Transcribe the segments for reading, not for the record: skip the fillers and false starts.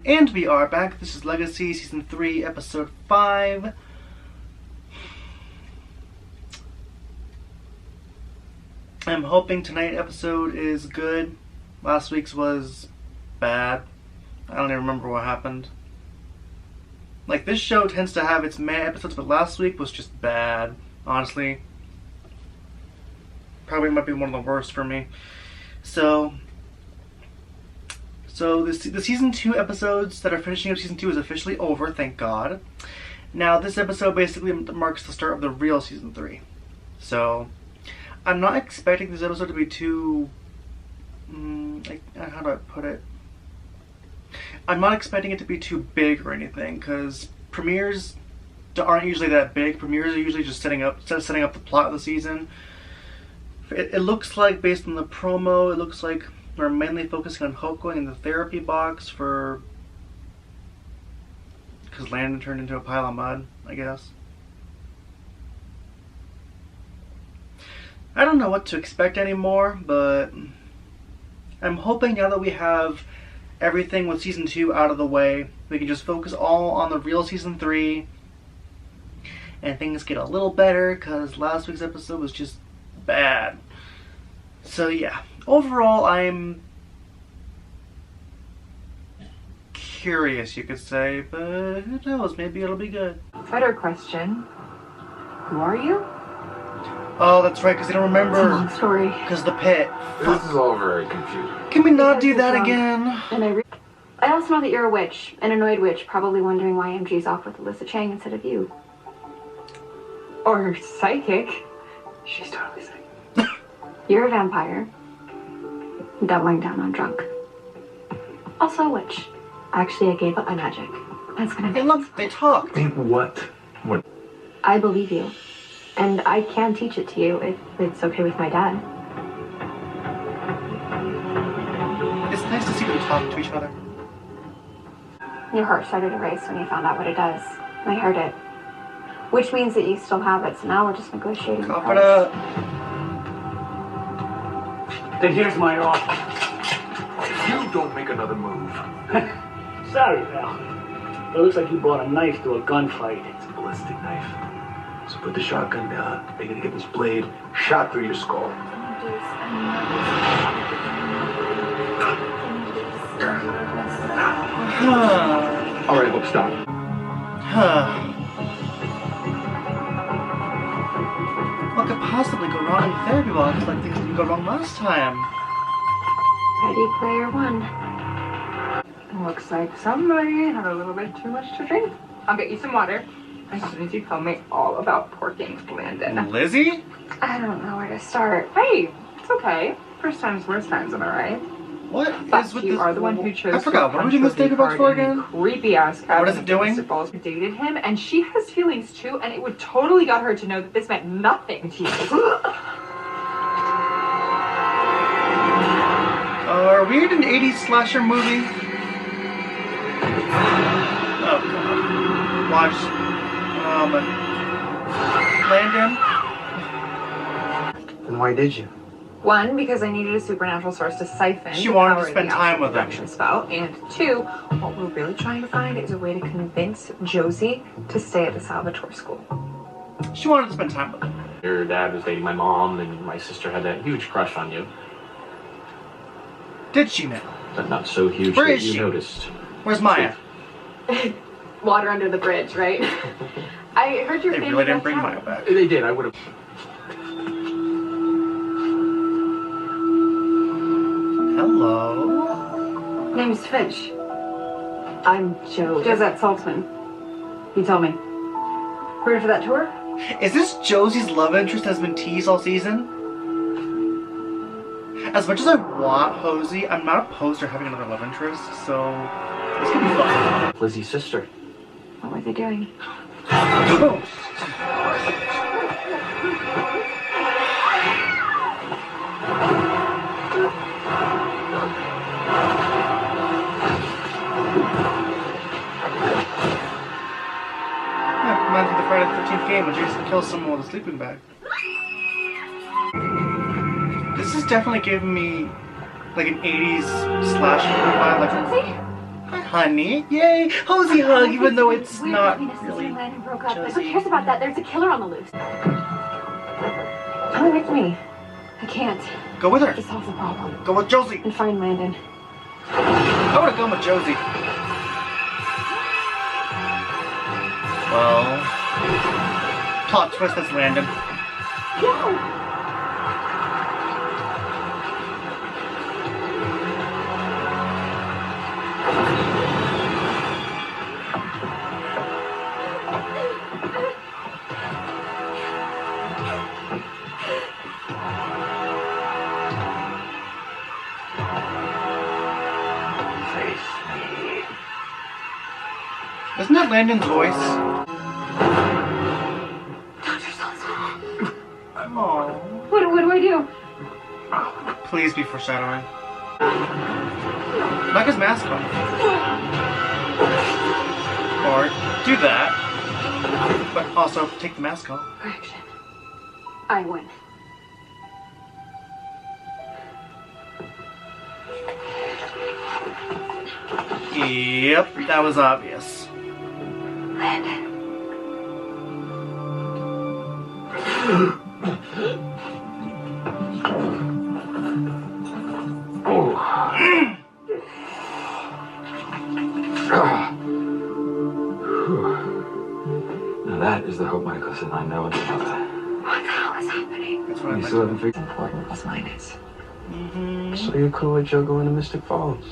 And we are back. This is Legacies, Season 3, Episode 5. I'm hoping tonight's episode is good. Last week's was bad. I don't even remember what happened. Like, this show tends to have its meh episodes, but last week was just bad, honestly. Probably might be one of the worst for me. So the Season 2 episodes that are finishing up Season 2 is officially over, thank God. Now, this episode basically marks the start of the real Season 3. So, I'm not expecting this episode to be too... how do I put it? I'm not expecting it to be too big or anything, because premieres aren't usually that big. Premieres are usually just setting up the plot of the season. It looks like, based on the promo, it looks like we're mainly focusing on Hope going in the therapy box because Landon turned into a pile of mud, I guess. I don't know what to expect anymore, but I'm hoping now that we have everything with Season 2 out of the way, we can just focus all on the real Season 3 and things get a little better, because last week's episode was just bad. So yeah, overall I'm curious, you could say, but who knows, maybe it'll be good. Better question. Who are you? Oh, that's right, because they don't remember. It's a long story. Because the pit. This is all very confusing. Can we not do that again? And I also know that you're a witch, an annoyed witch, probably wondering why MG's off with Alyssa Chang instead of you. Or psychic. She's totally psychic. You're a vampire. Doubling down on drunk. Also a witch. Actually, I gave up my magic. That's gonna be... Hey, look, they talk. Think what? What? I believe you. And I can teach it to you if it's okay with my dad. It's nice to see them talk to each other. Your heart started to race when you found out what it does. I heard it. Which means that you still have it, so now we're just negotiating the Cough price. it up. Then here's my offer. If you don't make another move. Sorry, pal. It looks like you brought a knife to a gunfight. It's a ballistic knife. So put the shotgun down. They're gonna get this blade shot through your skull. Alright, Hope, stop. What could possibly go wrong in the therapy box like things didn't go wrong last time? Ready, player one. Looks like somebody had a little bit too much to drink. I'll get you some water as soon as you tell me all about porking Landon. Lizzie? I don't know where to start. Hey, it's okay. First time's worst times, am I right? What But is with you this? are the one who chose I forgot. What are we doing this therapy box for again? Creepy ass cat. What is it doing? Dated him, and she has feelings too, and it would totally got her to know that this meant nothing to you. Are we in an 80s slasher movie? Oh god. Watch. Landon? Then why did you? One, because I needed a supernatural source to siphon. She wanted to power spend the time with him. reduction spell, and two, what we're really trying to find is a way to convince Josie to stay at the Salvatore school. She wanted to spend time with him. Your dad was dating my mom, and my sister had that huge crush on you. Did she now? But not so huge Where that is you she? noticed. Where's Maya? Water under the bridge, right? I heard your They family really didn't left bring town. Maya back. They did, I would have... Hello? Name's Finch. I'm Joe. Josette Saltzman. You tell me. Ready for that tour? Is this Josie's love interest that has been teased all season? As much as I want Hosey, I'm not opposed to having another love interest, so this could be fun. Lizzie's sister. What were they doing? Oh. Yeah, reminds me of the Friday the 13th game when Jason kills someone with a sleeping bag. This is definitely giving me like an 80s slasher vibe. Like, hi, honey. Yay! Hosey hug, even though it's Weird not between us since really. you and Landon broke up, but who Josie. cares about that? There's a killer on the loose. Come with me. I can't. Go with her. To solve the problem. Go with Josie. And find Landon. I would have gone with Josie. Well, plot twist, that's Landon. Go! Isn't that Landon's voice? Dr. Salsa. Oh. What do I do? Please be foreshadowing. Knock his mask off. Or do that, but also take the mask off. Correction. I win. Yep, that was obvious. Landon. Now that is the hope Michaelson and I know and love. What the hell is happening? That's what I You like. still haven't figured. Important as mine is. So you're cool with Joe going to Mystic Falls?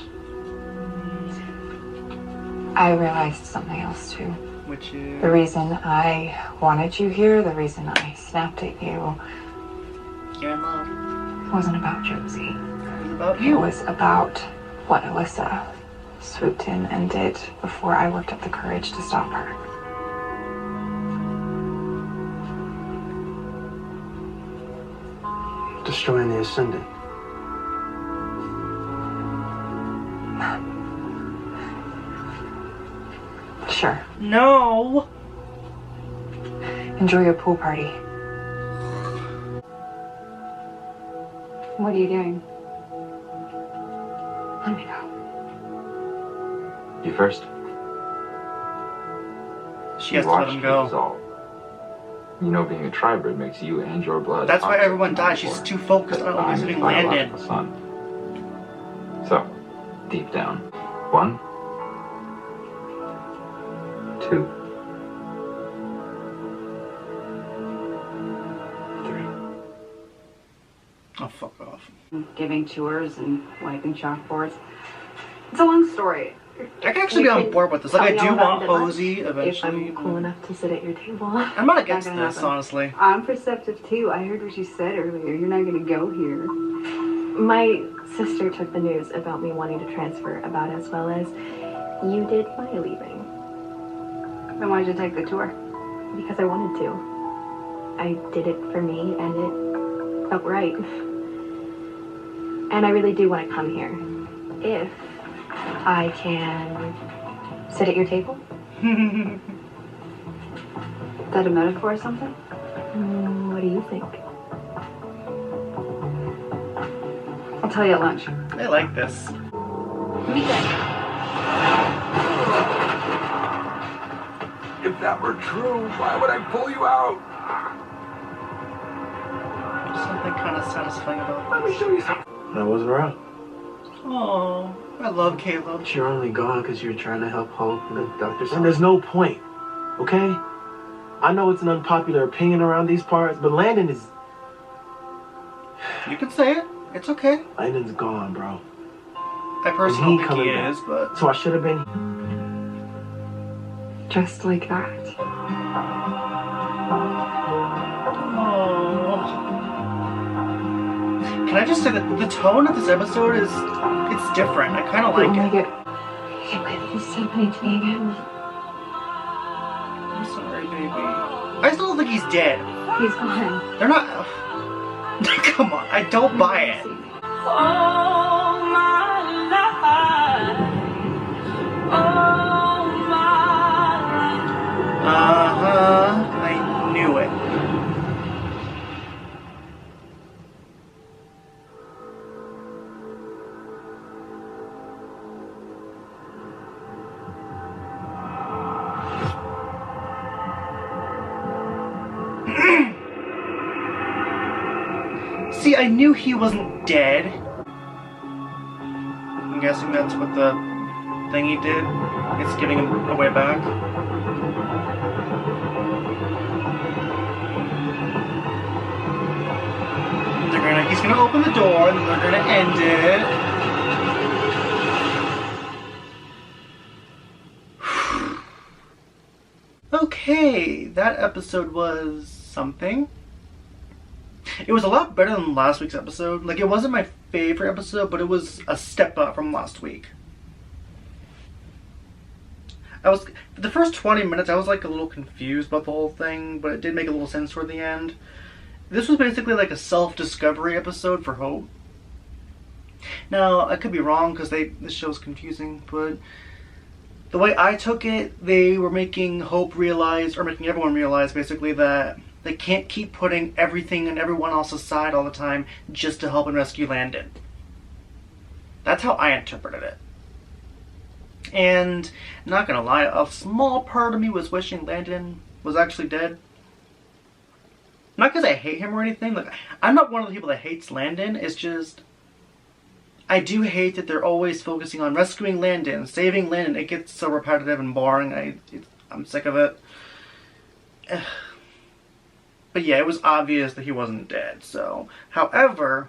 I realized something else too. Which is... The reason I wanted you here, the reason I snapped at you, You're in love. wasn't about Josie. It was about It you. was about what Alyssa swooped in and did before I worked up the courage to stop her. Destroying the Ascendant. Sure. No! Enjoy your pool party. What are you doing? Let me go. You first. She has to let him go. All. You know, being a tribrid makes you and your blood. That's why opposite everyone dies. She's before. too focused on I'm visiting your Landon. biological son. So, deep down. 1, 2, 3. Oh, fuck off. Giving tours and wiping chalkboards. It's a long story. I can actually be on board with this. Like, I do want Posey If eventually. I'm cool enough to sit at your table. I'm not against Not gonna this, happen. honestly. I'm perceptive too. I heard what you said earlier. You're not gonna go here. My sister took the news about me wanting to transfer about as well as you did my leaving. Then why'd you take the tour? Because I wanted to. I did it for me and it felt right. And I really do want to come here. If I can sit at your table. Is that a metaphor or something? What do you think? I'll tell you at lunch. I like this. Meet us. If that were true, why would I pull you out? Something kind of satisfying about Let me show you something. I wasn't around. Oh, I love Caleb. But you're only gone because you're trying to help Hope and the doctors. And there's no point, okay? I know it's an unpopular opinion around these parts, but Landon is... You can say it. It's okay. Landon's gone, bro. I personally And think coming he back. is, but... So I should have been... Just like that. Oh. Can I just say that the tone of this episode is... It's different. I kind of Oh like my it. God. I can't believe this is happening to me again. I'm sorry, baby. I still don't think he's dead. He's gone. They're not... Come on, I don't buy it. Uh-huh. I knew it. See, I knew he wasn't dead. I'm guessing that's what the thingy did. It's giving him a way back. He's gonna open the door and they're gonna end it. Okay, that episode was something. It was a lot better than last week's episode. Like, it wasn't my favorite episode, but it was a step up from last week. For the first 20 minutes, I was like a little confused about the whole thing, but it did make a little sense toward the end. This was basically like a self-discovery episode for Hope. Now, I could be wrong because this show's confusing, but the way I took it, they were making Hope realize, or making everyone realize basically, that they can't keep putting everything and everyone else aside all the time just to help and rescue Landon. That's how I interpreted it. And, not gonna lie, a small part of me was wishing Landon was actually dead. Not because I hate him or anything. Like, I'm not one of the people that hates Landon. It's just, I do hate that they're always focusing on rescuing Landon, saving Landon. It gets so repetitive and boring. I'm sick of it. But yeah, it was obvious that he wasn't dead. So, however,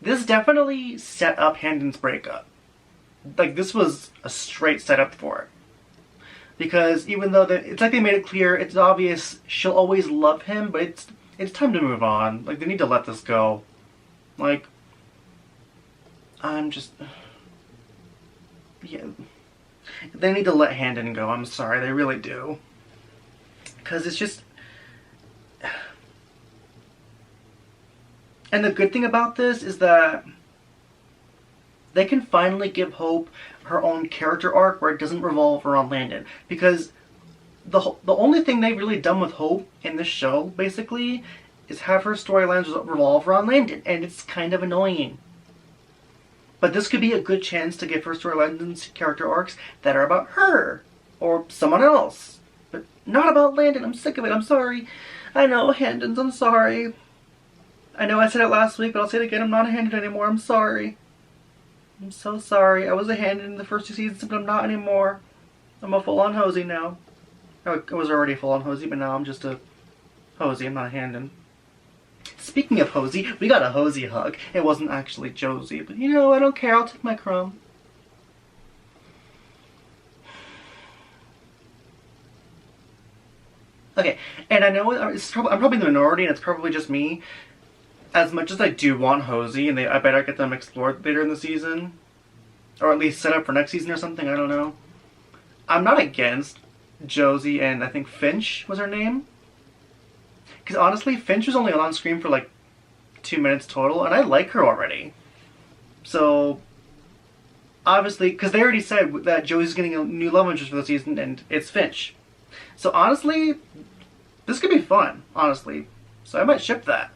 this definitely set up Landon's breakup. Like, this was a straight setup for it. Because even though it's like they made it clear, it's obvious she'll always love him, but it's time to move on. Like, they need to let this go. Like, yeah. They need to let Landon go. I'm sorry, they really do. Because it's just... And the good thing about this is that they can finally give Hope her own character arc where it doesn't revolve around Landon. Because the only thing they've really done with Hope in this show, basically, is have her storylines revolve around Landon. And it's kind of annoying. But this could be a good chance to give her storylines and character arcs that are about her. Or someone else. But not about Landon. I'm sick of it. I'm sorry. I know, Landon, I'm sorry. I know I said it last week, but I'll say it again. I'm not a Landon anymore. I'm sorry. I'm so sorry. I was a Landon in the first 2 seasons, but I'm not anymore. I'm a full-on Hosey now. I was already a full-on Hosey, but now I'm just a Hosey. I'm not a Landon. Speaking of Hosey, we got a Hosey hug. It wasn't actually Josie, but you know, I don't care. I'll take my crumb. Okay, and I know I'm probably in the minority, and it's probably just me. As much as I do want Hosey, and I better get them explored later in the season, or at least set up for next season or something, I don't know. I'm not against Josie and I think Finch was her name. Because honestly, Finch was only on screen for like 2 minutes total, and I like her already. So, obviously, because they already said that Josie's getting a new love interest for the season, and it's Finch. So honestly, this could be fun, honestly. So I might ship that.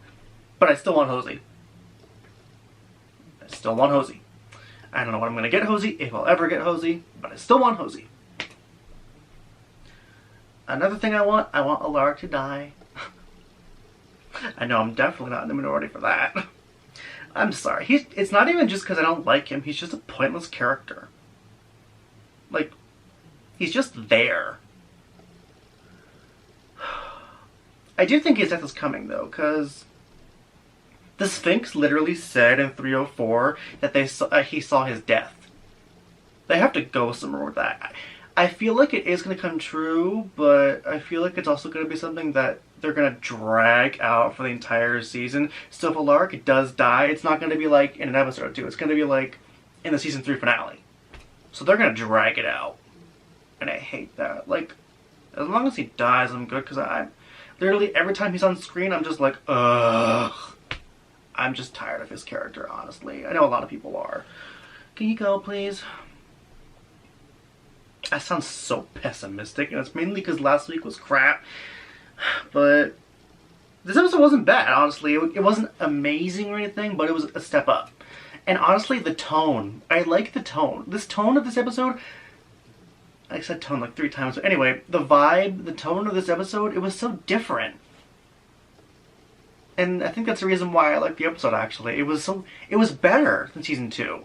But I still want Hosey. I still want Hosey. I don't know when I'm going to get Hosey, if I'll ever get Hosey, but I still want Hosey. Another thing I want Alaric to die. I know I'm definitely not in the minority for that. I'm sorry. It's not even just because I don't like him. He's just a pointless character. Like, he's just there. I do think his death is coming, though, because the Sphinx literally said in 304 that he saw his death. They have to go somewhere with that. I feel like it is going to come true, but I feel like it's also going to be something that they're going to drag out for the entire season. So if Alaric does die, it's not going to be like in an episode or two. It's going to be like in the season 3 finale. So they're going to drag it out. And I hate that. Like, as long as he dies, I'm good, because I literally every time he's on screen, I'm just like, ugh. I'm just tired of his character, honestly. I know a lot of people are. Can you go, please? I sound so pessimistic, and it's mainly because last week was crap. But this episode wasn't bad, honestly. It wasn't amazing or anything, but it was a step up. And honestly, the tone. I like the tone. This tone of this episode, I said tone like 3 times. But anyway, the vibe, the tone of this episode, it was so different. And I think that's the reason why I liked the episode, actually. It was better than season 2.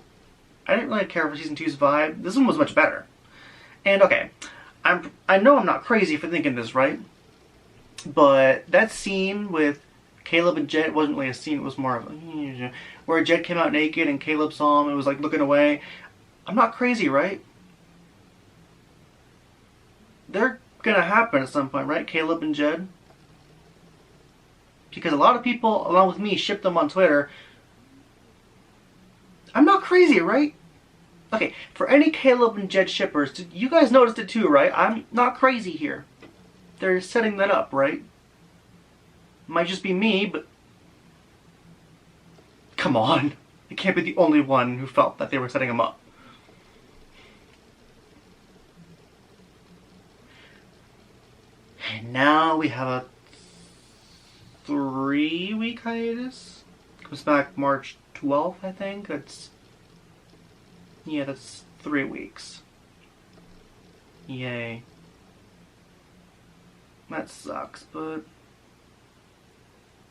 I didn't really care for season 2's vibe. This one was much better. And okay, I know I'm not crazy for thinking this, right? But that scene with Caleb and Jet wasn't really a scene, it was more of a, where Jet came out naked and Caleb saw him and was like looking away. I'm not crazy, right? They're gonna happen at some point, right? Caleb and Jed? Because a lot of people, along with me, shipped them on Twitter. I'm not crazy, right? Okay, for any Caleb and Jed shippers, you guys noticed it too, right? I'm not crazy here. They're setting that up, right? Might just be me, but... Come on. I can't be the only one who felt that they were setting him up. And now we have a 3-week hiatus. Comes back March 12th, I think. That's 3 weeks. Yay. That sucks, but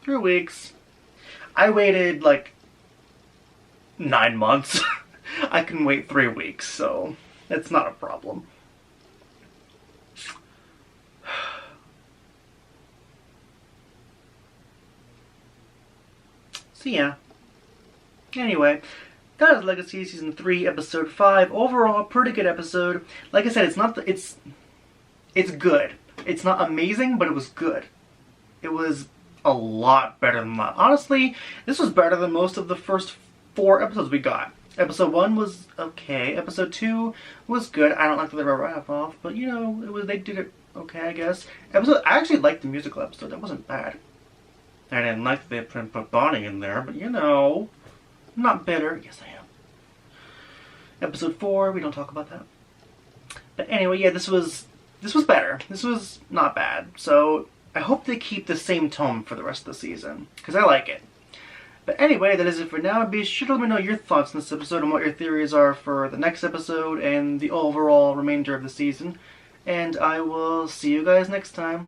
3 weeks. I waited like 9 months. I can wait 3 weeks, so it's not a problem. So yeah. Anyway, that is Legacies Season 3, Episode 5. Overall, pretty good episode. Like I said, it's good. It's not amazing, but it was good. It was a lot better than that. Honestly, this was better than most of the first 4 episodes we got. Episode 1 was okay. Episode 2 was good. I don't like the wrap off, but you know, they did it okay, I guess. I actually liked the musical episode. That wasn't bad. I didn't like that they put Bonnie in there, but you know, I'm not bitter. Yes, I am. Episode 4, we don't talk about that. But anyway, yeah, this was better. This was not bad. So I hope they keep the same tone for the rest of the season, because I like it. But anyway, that is it for now. Be sure to let me know your thoughts on this episode and what your theories are for the next episode and the overall remainder of the season. And I will see you guys next time.